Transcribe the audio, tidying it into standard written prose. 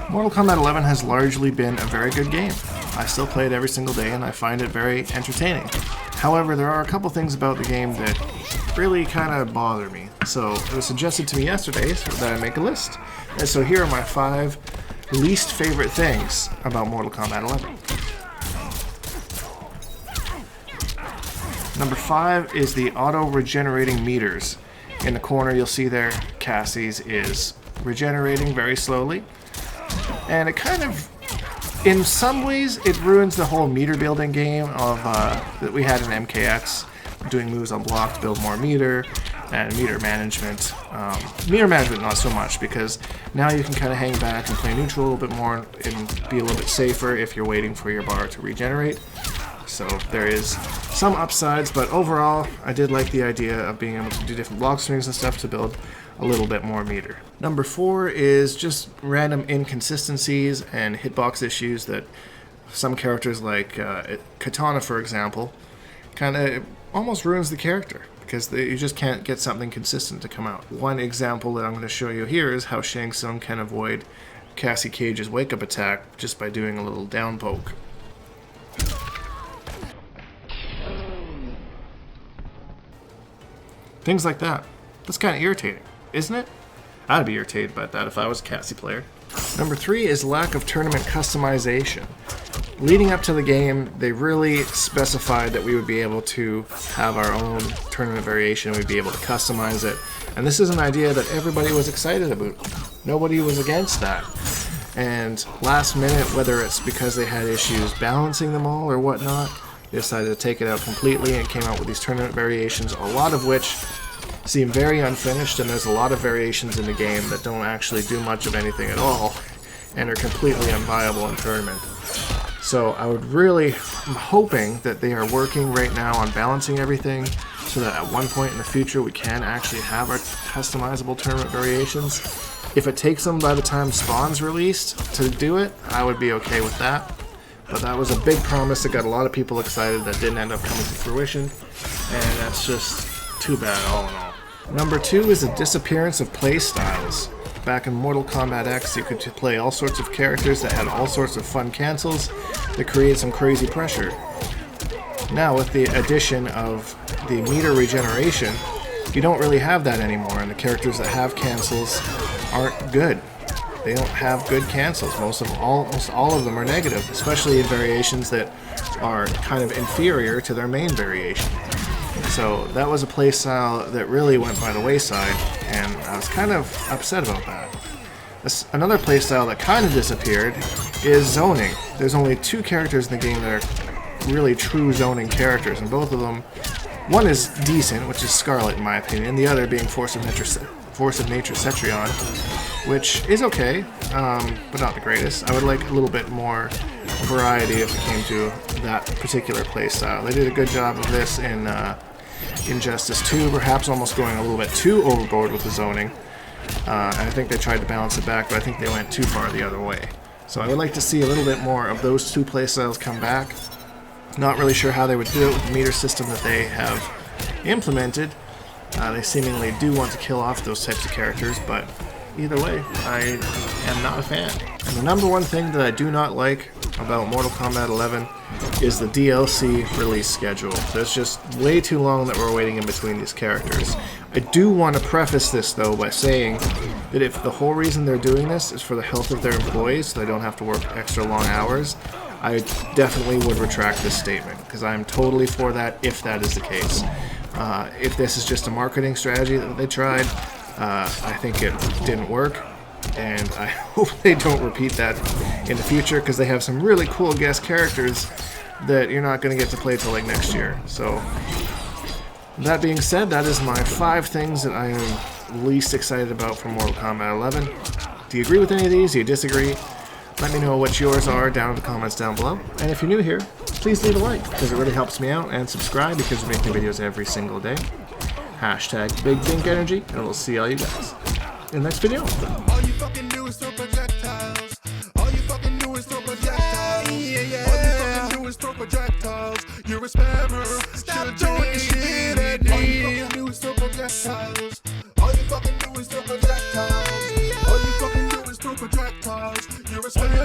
Mortal Kombat 11 has largely been a very good game. I still play it every single day and I find it very entertaining. However, there are a couple things about the game that really kind of bother me. So it was suggested to me yesterday that I make a list. And so here are my 5 least favorite things about Mortal Kombat 11. Number 5 is the auto-regenerating meters. In the corner you'll see there Cassie's is regenerating very slowly. And it kind of, in some ways, it ruins the whole meter building game of that we had in MKX, doing moves on block to build more meter, and meter management. Meter management not so much, because now you can kind of hang back and play neutral a little bit more and be a little bit safer if you're waiting for your bar to regenerate. So there is some upsides, but overall I did like the idea of being able to do different block swings and stuff to build a little bit more meter. Number 4 is just random inconsistencies and hitbox issues that some characters like Katana, for example, kind of almost ruins the character because you just can't get something consistent to come out. One example that I'm going to show you here is how Shang Tsung can avoid Cassie Cage's wake-up attack just by doing a little down poke. Things like that. That's kind of irritating, isn't it? I'd be irritated by that if I was a Cassie player. Number 3 is lack of tournament customization. Leading up to the game, they really specified that we would be able to have our own tournament variation, we'd be able to customize it. And this is an idea that everybody was excited about. Nobody was against that. And last minute, whether it's because they had issues balancing them all or whatnot, they decided to take it out completely and came out with these tournament variations, a lot of which seem very unfinished, and there's a lot of variations in the game that don't actually do much of anything at all and are completely unviable in tournament. So I would really, I'm hoping that they are working right now on balancing everything so that at one point in the future we can actually have our customizable tournament variations. If it takes them by the time Spawn's released to do it, I would be okay with that. But that was a big promise that got a lot of people excited that didn't end up coming to fruition, and that's just too bad all in all. Number 2 is the disappearance of Playstyles. Back in Mortal Kombat X, you could play all sorts of characters that had all sorts of fun cancels that created some crazy pressure. Now with the addition of the meter regeneration, you don't really have that anymore, and the characters that have cancels aren't good. They don't have good cancels. Almost all of them are negative, especially in variations that are kind of inferior to their main variation. So that was a playstyle that really went by the wayside, and I was kind of upset about that. Another playstyle that kind of disappeared is zoning. There's only 2 characters in the game that are really true zoning characters, and both of them, one is decent, which is Scarlet in my opinion, the other being Force of Nature Cetrion, which is okay, but not the greatest. I would like a little bit more variety if it came to that particular playstyle. They did a good job of this in Injustice 2, perhaps almost going a little bit too overboard with the zoning. And I think they tried to balance it back, but I think they went too far the other way. So I would like to see a little bit more of those 2 playstyles come back. Not really sure how they would do it with the meter system that they have implemented. They seemingly do want to kill off those types of characters, but either way, I am not a fan. And the number 1 thing that I do not like about Mortal Kombat 11 is the DLC release schedule. There's just way too long that we're waiting in between these characters. I do want to preface this though by saying that if the whole reason they're doing this is for the health of their employees so they don't have to work extra long hours, I definitely would retract this statement, because I'm totally for that if that is the case. If this is just a marketing strategy that they tried, I think it didn't work, and I hope they don't repeat that in the future, because they have some really cool guest characters that you're not going to get to play till like next year. So that being said, that is my 5 things that I am least excited about from Mortal Kombat 11. Do you agree with any of these? Do you disagree? Let me know what yours are down in the comments down below. And if you're new here, please leave a like, because it really helps me out, and subscribe because we make new videos every single day. Hashtag BigDinkEnergy, and we'll see all you guys in the next video. All you fucking do is throw projectiles. All you fucking do is throw projectiles. All you fucking do is throw projectiles. You're a spammer. Stop doing this shit at me. All you fucking do is throw projectiles. All you fucking do is throw projectiles. All you fucking do is throw projectiles. You're You're a spammer.